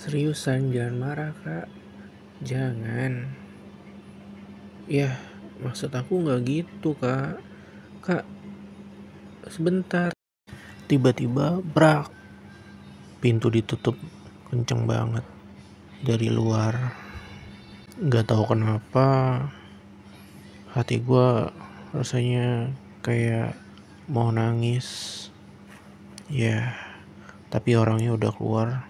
Seriusan jangan marah kak. Jangan. Ya maksud aku gak gitu kak. Kak sebentar. Tiba-tiba brak. Pintu ditutup kenceng banget dari luar. Gak tahu kenapa hati gue rasanya kayak mau nangis. Ya tapi orangnya udah keluar,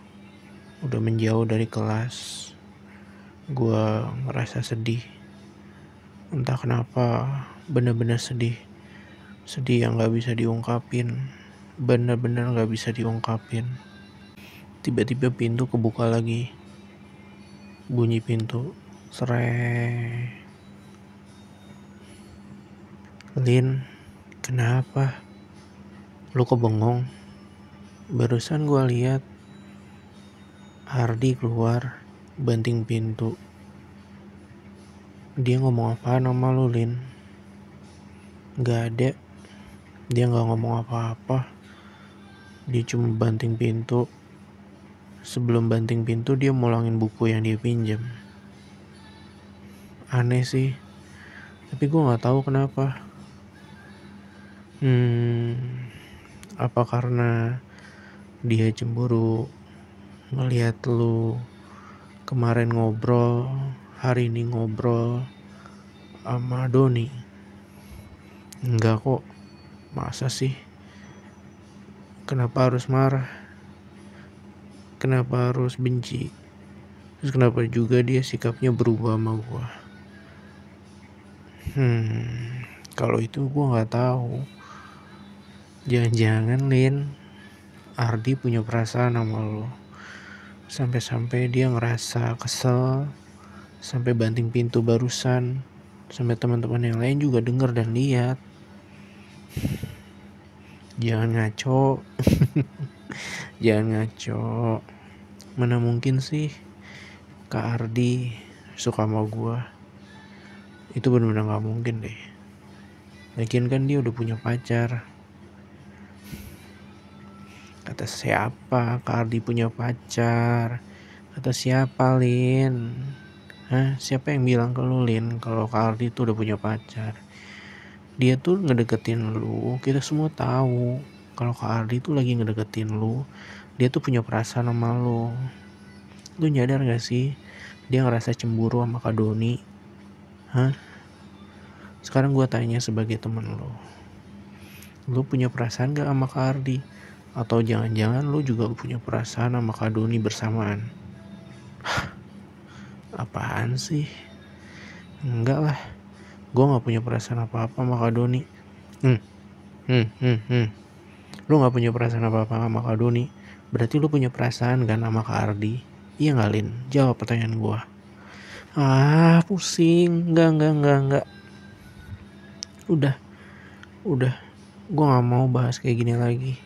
udah menjauh dari kelas. Gue ngerasa sedih. Entah kenapa, bener-bener sedih. Sedih yang gak bisa diungkapin. Bener-bener gak bisa diungkapin. Tiba-tiba pintu kebuka lagi. Bunyi pintu. Sreng. Lin, kenapa? Lu kok bengong? Barusan gue lihat Hardi keluar banting pintu. Dia ngomong apa sama lu, Lin? Gak ada. Dia gak ngomong apa-apa. Dia cuma banting pintu. Sebelum banting pintu dia mulangin buku yang dia pinjam. Aneh sih. Tapi gue gak tahu kenapa. Apa karena dia cemburu ngelihat lu kemarin ngobrol, hari ini ngobrol sama Doni? Enggak kok. Masa sih? Kenapa harus marah? Kenapa harus benci? Terus kenapa juga dia sikapnya berubah sama gue? Kalau itu gue nggak tahu. Jangan-jangan Lin, Ardi punya perasaan sama lo. Sampai-sampai dia ngerasa kesel, sampai banting pintu barusan, sampai teman-teman yang lain juga dengar dan lihat. Jangan ngaco. Jangan ngaco. Mana mungkin sih Kak Ardi suka sama gue? Itu benar-benar gak mungkin deh. Lagian kan dia udah punya pacar. Kata siapa Kak Ardi punya pacar? Kata siapa, Lin? Siapa yang bilang ke lu, Lin, kalau Kak Ardi tuh udah punya pacar? Dia tuh ngedeketin lu. Kita semua tahu kalau Kak Ardi tuh lagi ngedeketin lu. Dia tuh punya perasaan sama lu. Lu nyadar gak sih? Dia ngerasa cemburu sama Kak Doni. Sekarang gue tanya sebagai temen lu. Lu punya perasaan gak sama Kak Ardi? Atau jangan-jangan lu juga punya perasaan sama Kak Doni bersamaan? Apaan sih? Enggak lah. Gue gak punya perasaan apa-apa sama Kak Doni. Lu gak punya perasaan apa-apa sama Kak Doni. Berarti lu punya perasaan kan sama Kak Ardi? Iya gak, Lin? Jawab pertanyaan gue. Pusing. Enggak. Udah. Gue gak mau bahas kayak gini lagi.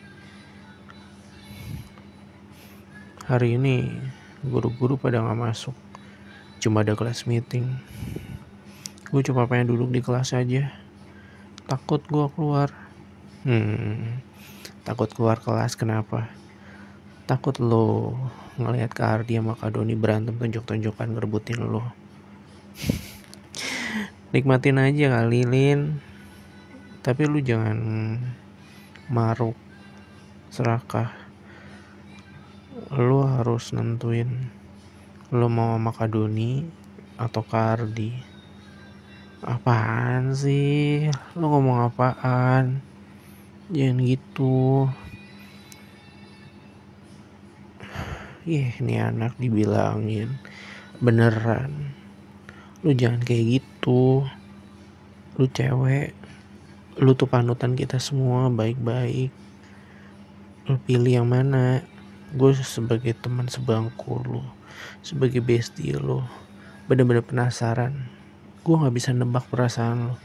Hari ini guru-guru pada gak masuk. Cuma ada kelas meeting. Gue cuma pengen duduk di kelas aja. Takut gue keluar. Takut keluar kelas kenapa? Takut lo ngelihat Kak Ardi sama Kak Doni berantem tonjok-tonjokan ngerebutin lo. Nikmatin aja kali, Lin. Tapi lu jangan maruk, serakah. Lu harus nentuin lu mau sama Kak Doni atau Kak Ardi. Apaan sih? Lu ngomong apaan? Jangan gitu. Ini anak dibilangin beneran. Lu jangan kayak gitu. Lu cewek. Lu tuh panutan kita semua, baik-baik. Lu pilih yang mana? Gue sebagai teman sebangku lu, sebagai bestie lu, bener-bener penasaran. Gue gak bisa nebak perasaan lu.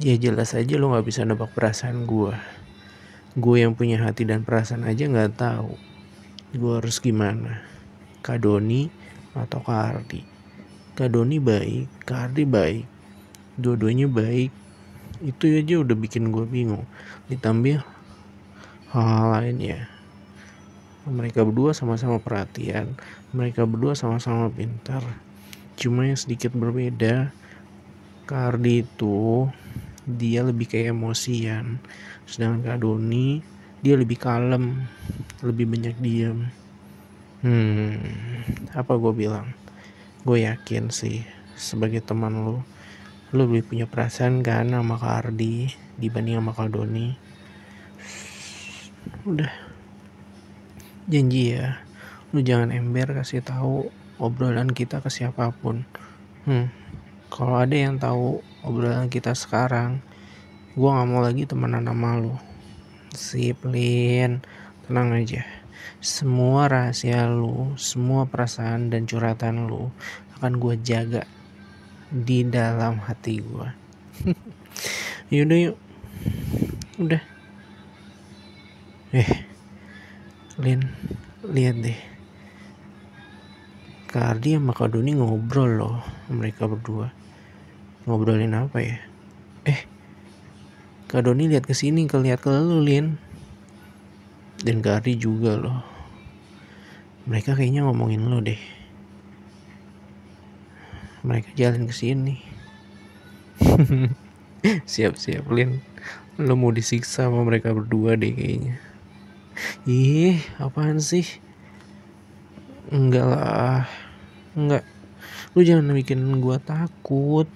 Ya jelas aja lu gak bisa nebak perasaan gue. Gue yang punya hati dan perasaan aja gak tahu gue harus gimana. Kak Doni atau Kak Ardi? Kak Doni baik, Kak Ardi baik. Dua-duanya baik. Itu aja udah bikin gue bingung. Ditambah hal-hal lainnya. Mereka berdua sama-sama perhatian, mereka berdua sama-sama pintar. Cuma yang sedikit berbeda, Kak Ardi itu dia lebih kayak emosian, sedangkan Kak Doni dia lebih kalem, lebih banyak diam. Apa gue bilang? Gue yakin sih sebagai teman lu lebih punya perasaan kan sama Kak Ardi dibanding sama Kak Doni. Udah, janji ya, lu jangan ember kasih tahu obrolan kita ke siapapun. Kalau ada yang tahu obrolan kita sekarang, gue nggak mau lagi temenan sama lu. Sip, Lin, tenang aja. Semua rahasia lu, semua perasaan dan curhatan lu akan gue jaga di dalam hati gue. Yaudah yuk, udah. Lin, lihat deh. Kak Ardi sama Kak Doni ngobrol loh, mereka berdua. Ngobrolin apa ya? Kak Doni lihat ke sini, lihat ke lu, Lin. Dan Kak Ardi juga loh. Mereka kayaknya ngomongin lo deh. Mereka jalan ke sini. Siap-siap, Lin. Lo mau disiksa sama mereka berdua deh kayaknya. Ih, apaan sih? Enggak lah. Enggak. Lu jangan bikin gua takut.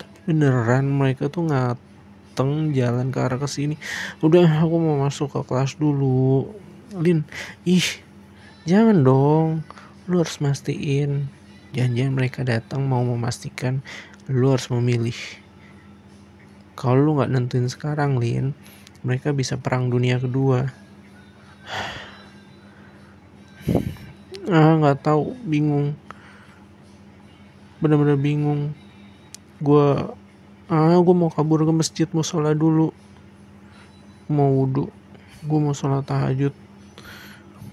Tapi beneran mereka tuh ngateng jalan ke arah kesini. Udah, aku mau masuk ke kelas dulu. Lin, jangan dong. Lu harus mastiin. Jangan-jangan mereka datang mau memastikan lu harus memilih. Kalau lu gak nentuin sekarang, Lin, mereka bisa perang dunia kedua. Gak tahu, bingung. Bener-bener bingung. Gue mau kabur ke masjid, mau sholat dulu. Mau wudhu. Gue mau sholat tahajud.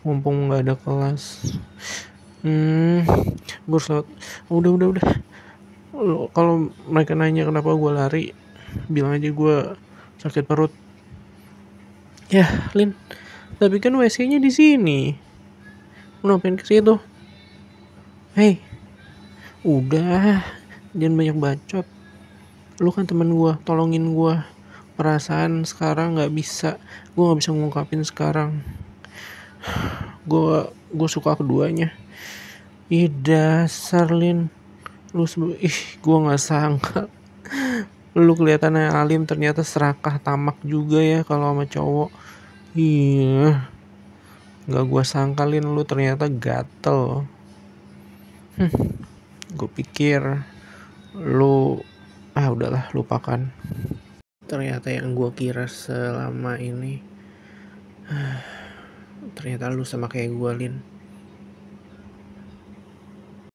Mumpung gak ada kelas. Gue sholat. Udah. Kalau mereka nanya kenapa gue lari, bilang aja gue sakit perut. Ya, Lin. Tapi kan WC-nya di sini. Lu ngapain ke situ? Hei. Udah, jangan banyak bacot. Lu kan temen gue, tolongin gue. Perasaan sekarang nggak bisa, gue nggak bisa ngungkapin sekarang. Gue suka keduanya. Dasar, Lin. Gue nggak sangka. Lu kelihatannya alim, ternyata serakah tamak juga ya kalau sama cowok. Nggak gue sangka, Lin, lu ternyata gatel. Gue pikir lu udahlah, lupakan. Ternyata yang gue kira selama ini ternyata lu sama kayak gue, Lin.